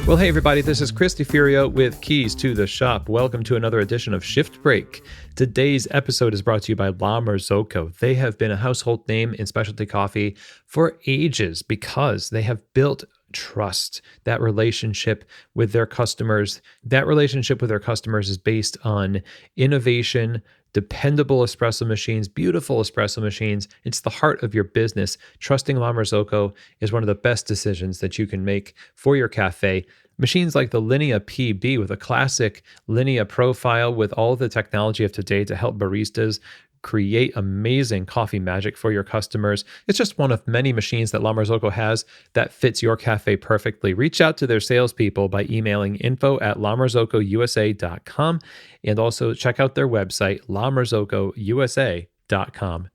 Well, hey everybody, this is Chris DeFurio with Keys to the Shop. Welcome to another edition of Shift Break. Today's episode is brought to you by La Marzocco. They have been a household name in specialty coffee for ages because they have built trust, that relationship with their customers. That relationship with their customers is based on innovation, dependable espresso machines, beautiful espresso machines. It's the heart of your business. Trusting La Marzocco is one of the best decisions that you can make for your cafe. Machines like the Linea PB with a classic Linea profile with all the technology of today to help baristas create amazing coffee magic for your customers. It's just one of many machines that La Marzocco has that fits your cafe perfectly. Reach out to their salespeople by emailing info@lamarzocousa.com and also check out their website, lamarzocousa.com.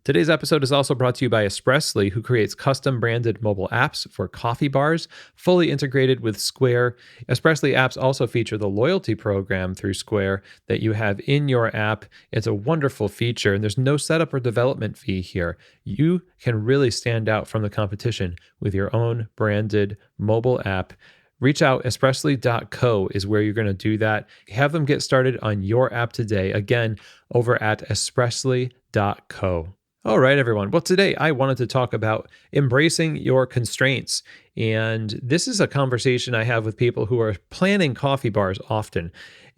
Today's episode is also brought to you by Espressly, who creates custom branded mobile apps for coffee bars, fully integrated with Square. Espressly apps also feature the loyalty program through Square that you have in your app. It's a wonderful feature, and there's no setup or development fee here. You can really stand out from the competition with your own branded mobile app. Reach out, espressly.co is where you're going to do that. Have them get started on your app today. Again, over at espressly.co. All right, everyone. Well, today I wanted to talk about embracing your constraints. And this is a conversation I have with people who are planning coffee bars often.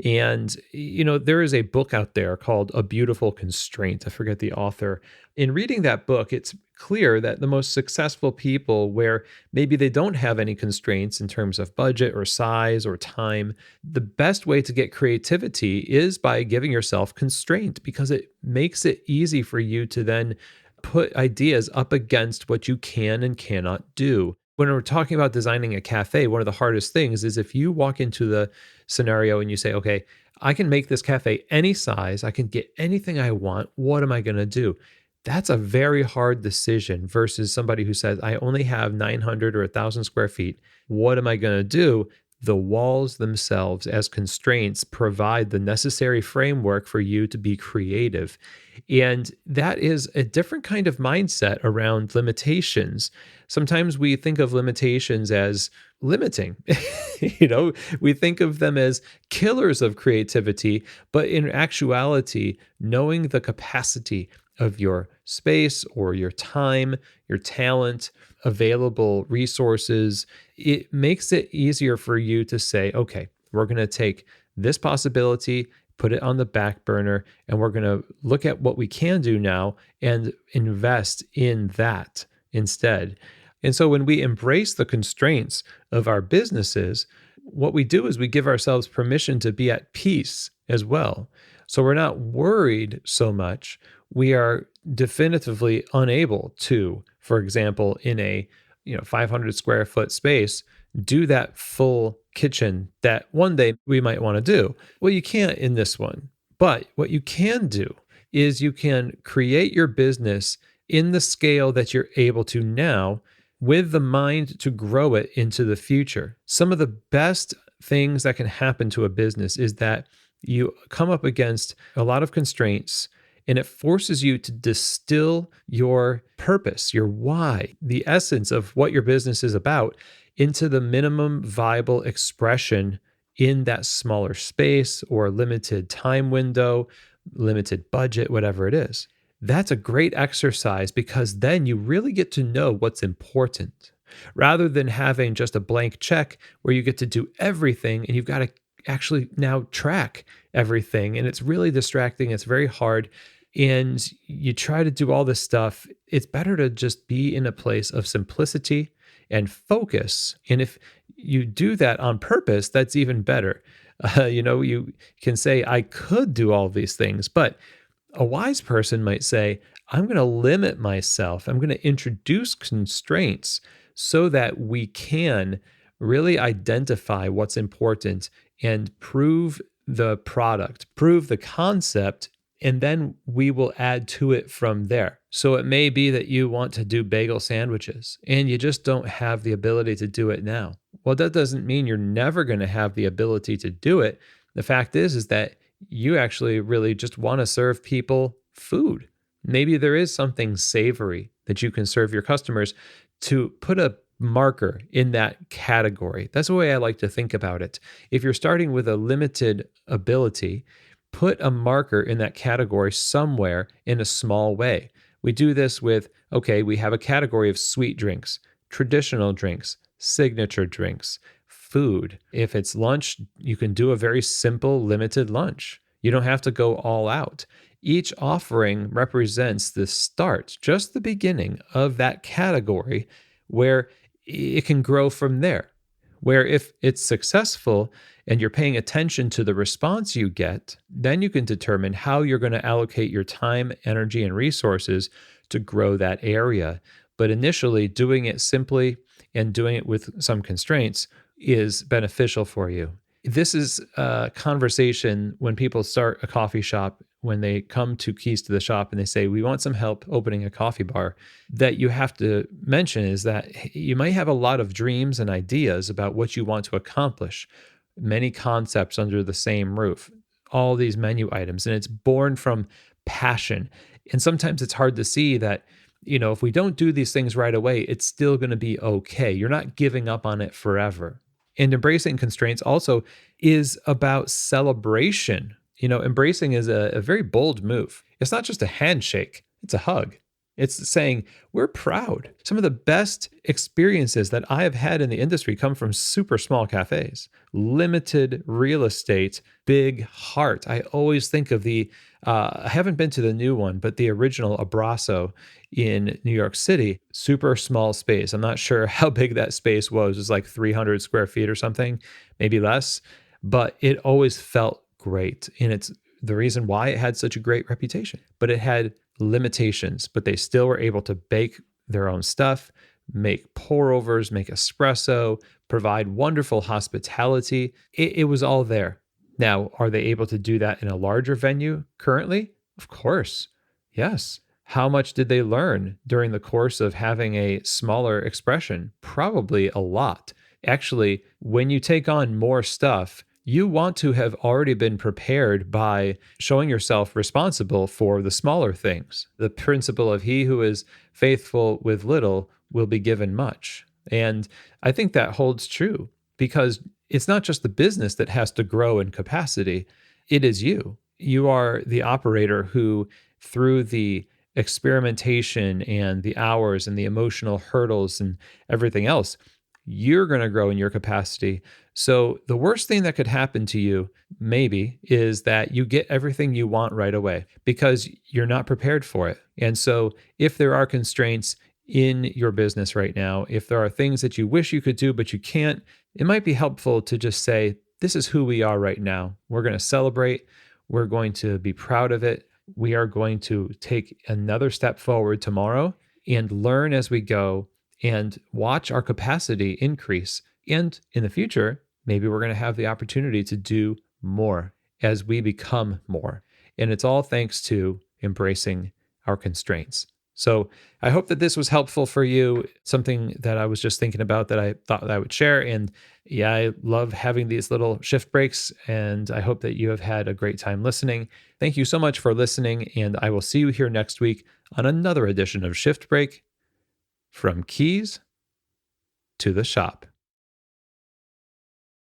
And, there is a book out there called A Beautiful Constraint. I forget the author. In reading that book, it's clear that the most successful people, where maybe they don't have any constraints in terms of budget or size or time, the best way to get creativity is by giving yourself constraint, because it makes it easy for you to then put ideas up against what you can and cannot do. When we're talking about designing a cafe, one of the hardest things is if you walk into the scenario and you say, okay, I can make this cafe any size, I can get anything I want, what am I going to do? That's a very hard decision versus somebody who says, I only have 900 or 1,000 square feet. What am I going to do? The walls themselves as constraints provide the necessary framework for you to be creative. And that is a different kind of mindset around limitations. Sometimes we think of limitations as limiting. We think of them as killers of creativity, but in actuality, knowing the capacity of your space or your time, your talent, available resources, it makes it easier for you to say, okay, we're going to take this possibility, put it on the back burner, and we're going to look at what we can do now and invest in that instead. And so when we embrace the constraints of our businesses, what we do is we give ourselves permission to be at peace as well. So we're not worried so much. We are definitively unable to, for example, in a 500 square foot space, do that full kitchen that one day we might want to do. Well, you can't in this one. But what you can do is you can create your business in the scale that you're able to now, with the mind to grow it into the future. Some of the best things that can happen to a business is that you come up against a lot of constraints, and it forces you to distill your purpose, your why, the essence of what your business is about, into the minimum viable expression in that smaller space or limited time window, limited budget, whatever it is. That's a great exercise, because then you really get to know what's important, rather than having just a blank check where you get to do everything and you've got to actually now track everything. And it's really distracting. It's very hard. And you try to do all this stuff. It's better to just be in a place of simplicity and focus. And if you do that on purpose, that's even better. You can say, I could do all these things, but a wise person might say, I'm going to limit myself. I'm going to introduce constraints so that we can really identify what's important and prove the product, prove the concept, and then we will add to it from there. So it may be that you want to do bagel sandwiches and you just don't have the ability to do it now. Well, that doesn't mean you're never going to have the ability to do it. The fact is that you actually really just want to serve people food. Maybe there is something savory that you can serve your customers to put a marker in that category. That's the way I like to think about it. If you're starting with a limited ability, put a marker in that category somewhere in a small way. We do this with, okay, we have a category of sweet drinks, traditional drinks, signature drinks, food. If it's lunch, you can do a very simple, limited lunch. You don't have to go all out. Each offering represents the start, just the beginning of that category where it can grow from there. Where if it's successful and you're paying attention to the response you get, then you can determine how you're going to allocate your time, energy, and resources to grow that area. But initially, doing it simply and doing it with some constraints is beneficial for you. This is a conversation when people start a coffee shop, when they come to Keys to the Shop and they say, we want some help opening a coffee bar, that you have to mention is that you might have a lot of dreams and ideas about what you want to accomplish, many concepts under the same roof, all these menu items, and it's born from passion. And sometimes it's hard to see that, if we don't do these things right away, it's still going to be okay. You're not giving up on it forever. And embracing constraints also is about celebration. Embracing is a very bold move. It's not just a handshake, it's a hug. It's saying, we're proud. Some of the best experiences that I have had in the industry come from super small cafes, limited real estate, big heart. I always think of I haven't been to the new one, but the original Abrazo in New York City, super small space. I'm not sure how big that space was. It was like 300 square feet or something, maybe less, but it always felt great. And it's the reason why it had such a great reputation, but it had limitations, but they still were able to bake their own stuff, make pour overs, make espresso, provide wonderful hospitality. It was all there. Now, are they able to do that in a larger venue currently? Of course. Yes. How much did they learn during the course of having a smaller expression? Probably a lot. Actually, when you take on more stuff, you want to have already been prepared by showing yourself responsible for the smaller things. The principle of he who is faithful with little will be given much. And I think that holds true because it's not just the business that has to grow in capacity. It is you. You are the operator who, through the experimentation and the hours and the emotional hurdles and everything else, you're going to grow in your capacity. So the worst thing that could happen to you, maybe, is that you get everything you want right away because you're not prepared for it. And so if there are constraints in your business right now, if there are things that you wish you could do, but you can't, it might be helpful to just say, this is who we are right now. We're going to celebrate. We're going to be proud of it. We are going to take another step forward tomorrow and learn as we go and watch our capacity increase. And in the future, maybe we're going to have the opportunity to do more as we become more. And it's all thanks to embracing our constraints. So I hope that this was helpful for you, something that I was just thinking about that I thought that I would share. And yeah, I love having these little shift breaks, and I hope that you have had a great time listening. Thank you so much for listening, and I will see you here next week on another edition of Shift Break, from Keys to the Shop.